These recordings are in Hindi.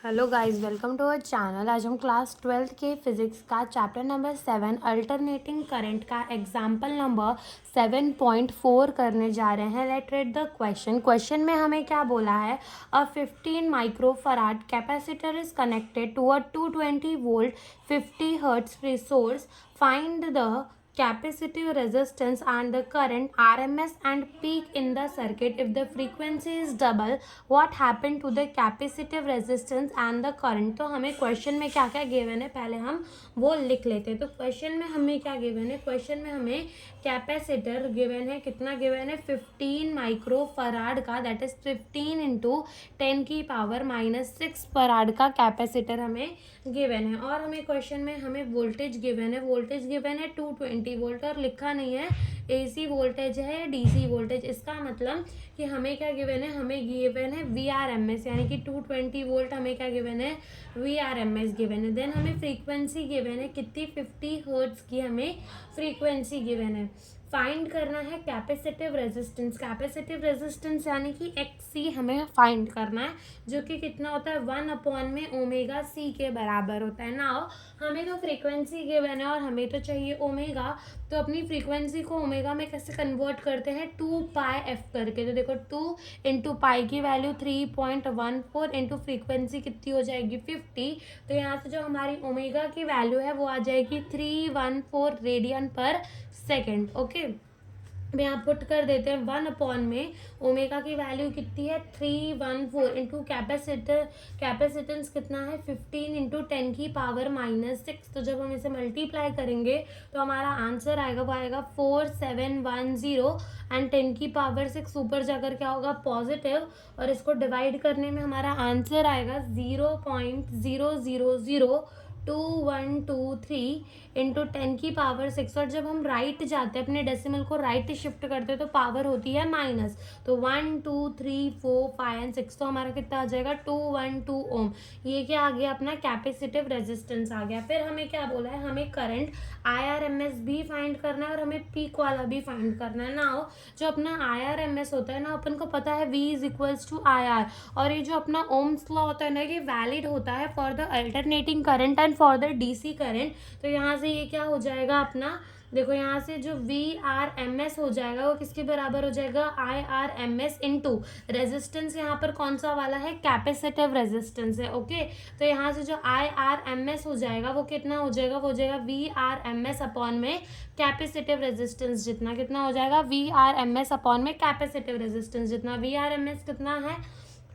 Hello guys, welcome to our channel. आज हम क्लास 12th के फिजिक्स का चैप्टर नंबर 7 अल्टरनेटिंग करंट का एग्जाम्पल नंबर 7.4 करने जा रहे हैं। लेट रीड द क्वेश्चन में हमें क्या बोला है। A 15 microfarad capacitor is connected to a 220 volt 50 hertz resource. Find the capacitive resistance and the current RMS and peak in the circuit if the frequency is double. What happened to the capacitive resistance and the current? तो हमें क्वेश्चन में क्या क्या गिवन है पहले हम वो लिख लेते हैं। तो क्वेश्चन में हमें क्या गिवन है, क्वेश्चन में हमें कैपेसिटर गिवन है, कितना गिवन है 15 माइक्रो फराड का, दैट इज 15 इंटू 10 की पावर -6 फराड का कैपेसिटर हमें गिवन है। और हमें क्वेश्चन में हमें वोल्टेज गिवन है, वोल्टेज गिवन है 220 वोल्ट और लिखा नहीं है एसी वोल्टेज है या डीसी वोल्टेज। इसका मतलब कि हमें क्या गिवन है, हमें गिवन है VRMS, यानी कि 220 वोल्ट हमें क्या गिवन है, VRMS गिवन है। देन हमें फ्रीक्वेंसी गिवन है कितनी, 50 हर्ट्ज की हमें फ्रीक्वेंसी गिवन है। फाइंड करना है कैपेसिटिव रेजिस्टेंस, कैपेसिटिव रेजिस्टेंस यानी कि XC हमें फाइंड करना है, जो कि कितना होता है 1/ओमेगा C के बराबर होता है ना। हमें तो फ्रीक्वेंसी गिवन है और हमें तो चाहिए ओमेगा, तो अपनी फ्रीक्वेंसी को ओमेगा में कैसे कन्वर्ट करते हैं, 2πf करके। तो देखो 2 इंटू पाई की वैल्यू 3.14 इंटू फ्रीक्वेंसी कितनी हो जाएगी 50। तो यहाँ से जो हमारी ओमेगा की वैल्यू है वो आ जाएगी 314 रेडियन पर सेकेंड। ओके, अब यहाँ पुट कर देते हैं 1 में ओमेगा की वैल्यू कितनी है 314 इंटू कैपेसिटेंस कितना है 15 इंटू 10 की पावर -6। तो जब हम इसे मल्टीप्लाई करेंगे तो हमारा आंसर आएगा, वो आएगा 4710 एंड 10 की पावर 6 ऊपर जाकर क्या होगा पॉजिटिव, और इसको डिवाइड करने में हमारा आंसर आएगा 0.000223 इंटू 10 की पावर 6। और जब हम राइट जाते हैं, अपने डेसिमल को राइट शिफ्ट करते हैं तो पावर होती है माइनस। तो 1 2 3 4 5 एंड 6, तो हमारा कितना आ जाएगा 212 ओम। ये क्या आ गया, अपना कैपेसिटिव रेजिस्टेंस आ गया। फिर हमें क्या बोला है, हमें करंट IRMS भी फाइंड करना है और हमें पीक वाला भी फाइंड करना है ना। जो अपना IRMS होता है ना, अपन को पता है V is equals to IR, और ये जो अपना ओम्स लॉ होता है ना, ये वैलिड होता है for the alternating current and for the DC current. तो यहाँ से ये क्या हो जाएगा अपना, देखो यहाँ से जो VRMS हो जाएगा वो किसके बराबर हो जाएगा, IRMS इंटू रेजिस्टेंस, यहाँ पर कौन सा वाला है, कैपेसिटिव रेजिस्टेंस है। ओके, तो यहाँ से जो IRMS हो जाएगा वो कितना हो जाएगा, वो हो जाएगा VRMS अपॉन में कैपेसिटिव रेजिस्टेंस जितना, कितना हो जाएगा VRMS अपॉन में कैपेसिटिव रेजिस्टेंस जितना। VRMS कितना है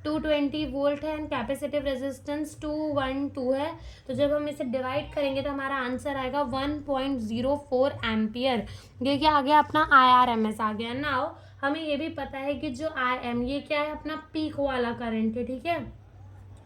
220 वोल्ट है एंड कैपेसिटिव रेजिस्टेंस 212 है। तो जब हम इसे डिवाइड करेंगे तो हमारा आंसर आएगा 1.04 एम्पियर। ये क्या आ गया, अपना IRMS आ गया। नाउ हमें ये भी पता है कि जो IM ये क्या है, अपना पीक वाला करंट है, ठीक है।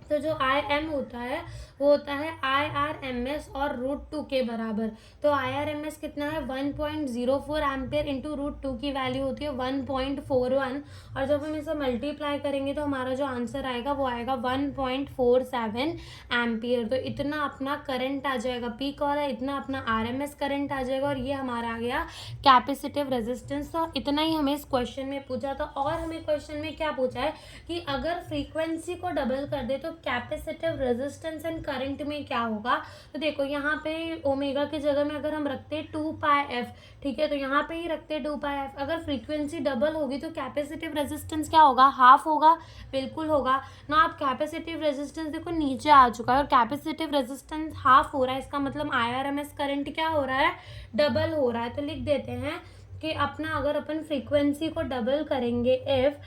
तो जो IM होता है वो होता है IRMS और √2 के बराबर। तो IRMS कितना है 1.04 एम्पियर इंटू √2 की वैल्यू होती है 1.41, और जब हम इसे मल्टीप्लाई करेंगे तो हमारा जो आंसर आएगा वो आएगा 1.47 एम्पियर। तो इतना अपना करंट आ जाएगा पीक वाला, इतना अपना RMS करंट आ जाएगा, और ये हमारा आ गया कैपेसिटिव रेजिस्टेंस। तो इतना ही हमें इस क्वेश्चन में पूछा था। और हमें क्वेश्चन में क्या पूछा है कि अगर फ्रीक्वेंसी को डबल कर दे तो कैपेसिटिव रेजिस्टेंस एंड करंट में क्या होगा। तो देखो यहाँ पे ओमेगा की जगह में अगर हम रखते 2πf, ठीक है, तो यहाँ पे ही रखते 2πf। अगर फ्रीक्वेंसी डबल होगी तो कैपेसिटिव रेजिस्टेंस क्या होगा, हाफ होगा, बिल्कुल होगा ना। आप कैपेसिटिव रेजिस्टेंस देखो नीचे आ चुका है और कैपेसिटिव रेजिस्टेंस हाफ हो रहा है, इसका मतलब IRMS करंट क्या हो रहा है, डबल हो रहा है। तो लिख देते हैं कि अपना अगर अपन फ्रीक्वेंसी को डबल करेंगे, if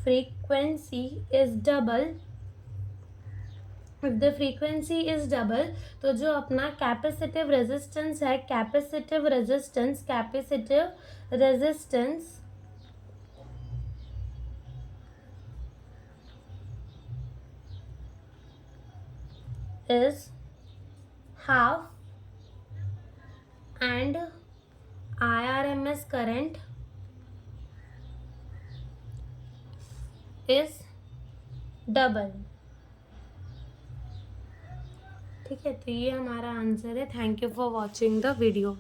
frequency is double, if the frequency is double, तो जो अपना कैपेसिटिव रेजिस्टेंस है, capacitive resistance is half and IRMS current is double। ठीक है, तो ये हमारा आंसर है। Thank you for watching the video.